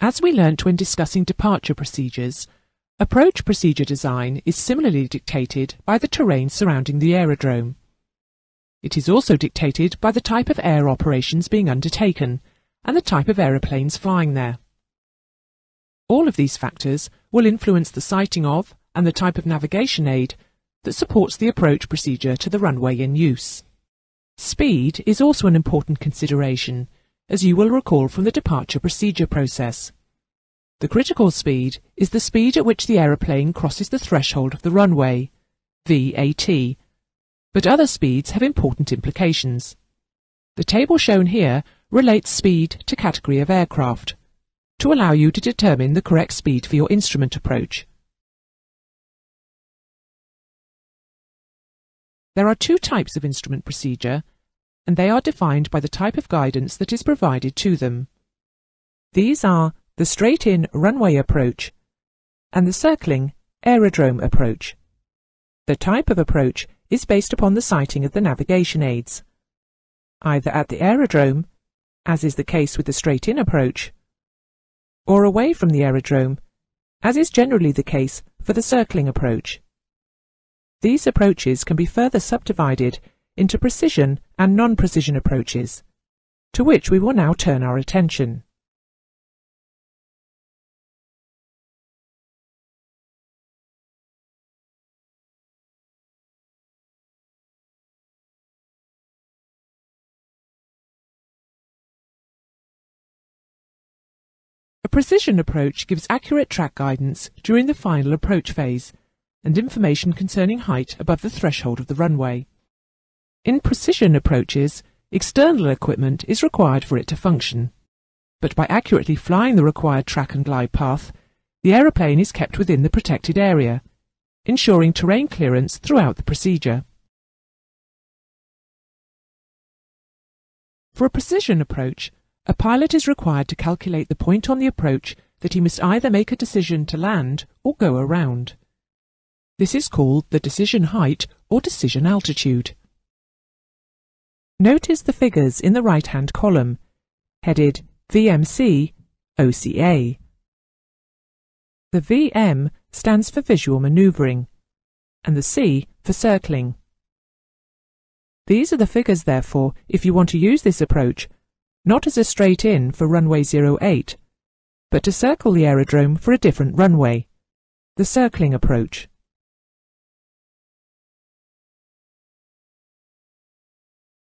As we learnt when discussing departure procedures, approach procedure design is similarly dictated by the terrain surrounding the aerodrome. It is also dictated by the type of air operations being undertaken and the type of aeroplanes flying there. All of these factors will influence the sighting of and the type of navigation aid that supports the approach procedure to the runway in use. Speed is also an important consideration, as you will recall from the departure procedure process. The critical speed is the speed at which the aeroplane crosses the threshold of the runway, VAT, but other speeds have important implications. The table shown here relates speed to category of aircraft, to allow you to determine the correct speed for your instrument approach. There are two types of instrument procedure, and they are defined by the type of guidance that is provided to them. These are the straight-in runway approach and the circling aerodrome approach. The type of approach is based upon the sighting of the navigation aids, either at the aerodrome, as is the case with the straight-in approach, or away from the aerodrome, as is generally the case for the circling approach. These approaches can be further subdivided into precision and non-precision approaches, to which we will now turn our attention. A precision approach gives accurate track guidance during the final approach phase and information concerning height above the threshold of the runway. In precision approaches, external equipment is required for it to function, but by accurately flying the required track and glide path, the aeroplane is kept within the protected area, ensuring terrain clearance throughout the procedure. For a precision approach, a pilot is required to calculate the point on the approach that he must either make a decision to land or go around. This is called the decision height or decision altitude. Notice the figures in the right-hand column, headed VMC, OCA. The VM stands for visual manoeuvring, and the C for circling. These are the figures, therefore, if you want to use this approach, not as a straight-in for runway 08, but to circle the aerodrome for a different runway, the circling approach.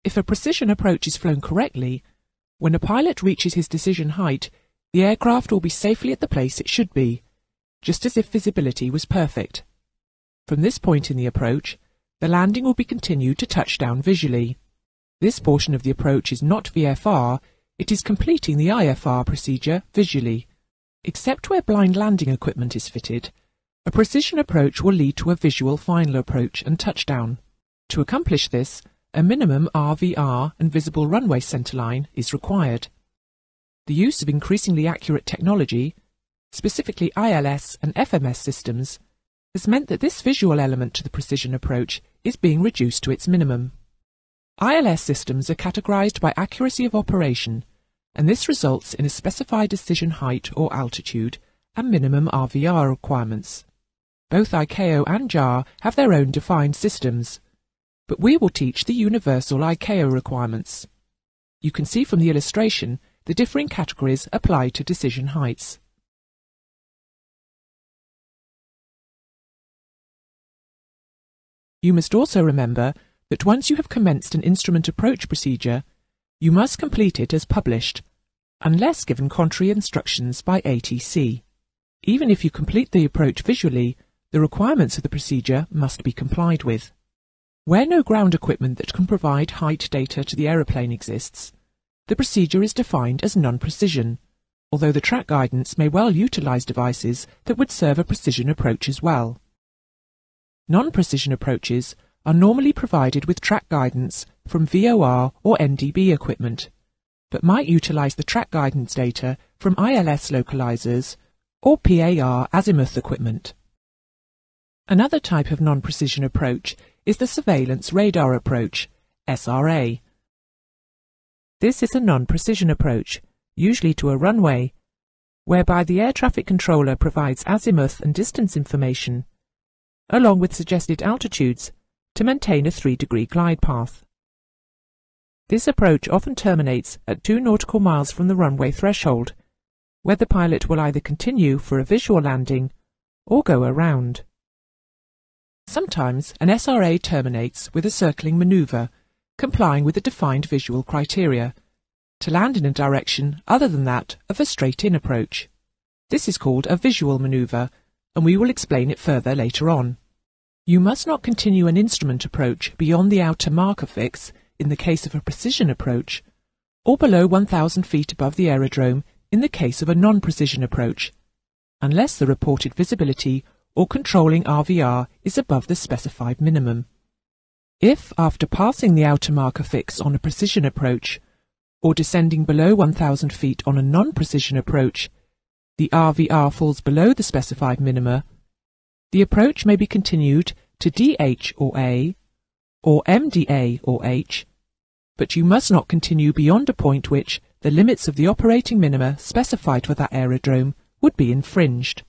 If a precision approach is flown correctly, when a pilot reaches his decision height, the aircraft will be safely at the place it should be, just as if visibility was perfect. From this point in the approach, the landing will be continued to touchdown visually. This portion of the approach is not VFR, it is completing the IFR procedure visually. Except where blind landing equipment is fitted, a precision approach will lead to a visual final approach and touchdown. To accomplish this, a minimum RVR and visible runway centerline is required. The use of increasingly accurate technology, specifically ILS and FMS systems, has meant that this visual element to the precision approach is being reduced to its minimum. ILS systems are categorized by accuracy of operation, and this results in a specified decision height or altitude and minimum RVR requirements. Both ICAO and JAR have their own defined systems, but we will teach the universal ICAO requirements. You can see from the illustration the differing categories apply to decision heights. You must also remember that once you have commenced an instrument approach procedure, you must complete it as published, unless given contrary instructions by ATC. Even if you complete the approach visually, the requirements of the procedure must be complied with. Where no ground equipment that can provide height data to the aeroplane exists, the procedure is defined as non-precision, although the track guidance may well utilize devices that would serve a precision approach as well. Non-precision approaches are normally provided with track guidance from VOR or NDB equipment, but might utilize the track guidance data from ILS localizers or PAR azimuth equipment. Another type of non-precision approach is the surveillance radar approach, SRA. This is a non-precision approach, usually to a runway, whereby the air traffic controller provides azimuth and distance information, along with suggested altitudes, to maintain a 3-degree glide path. This approach often terminates at 2 nautical miles from the runway threshold, where the pilot will either continue for a visual landing or go around. Sometimes an SRA terminates with a circling manoeuvre, complying with the defined visual criteria, to land in a direction other than that of a straight-in approach. This is called a visual manoeuvre, and we will explain it further later on. You must not continue an instrument approach beyond the outer marker fix in the case of a precision approach, or below 1,000 feet above the aerodrome in the case of a non-precision approach, unless the reported visibility or controlling RVR is above the specified minimum. If, after passing the outer marker fix on a precision approach, or descending below 1,000 feet on a non-precision approach, the RVR falls below the specified minima, the approach may be continued to DH or A, or MDA or H, but you must not continue beyond a point which the limits of the operating minima specified for that aerodrome would be infringed.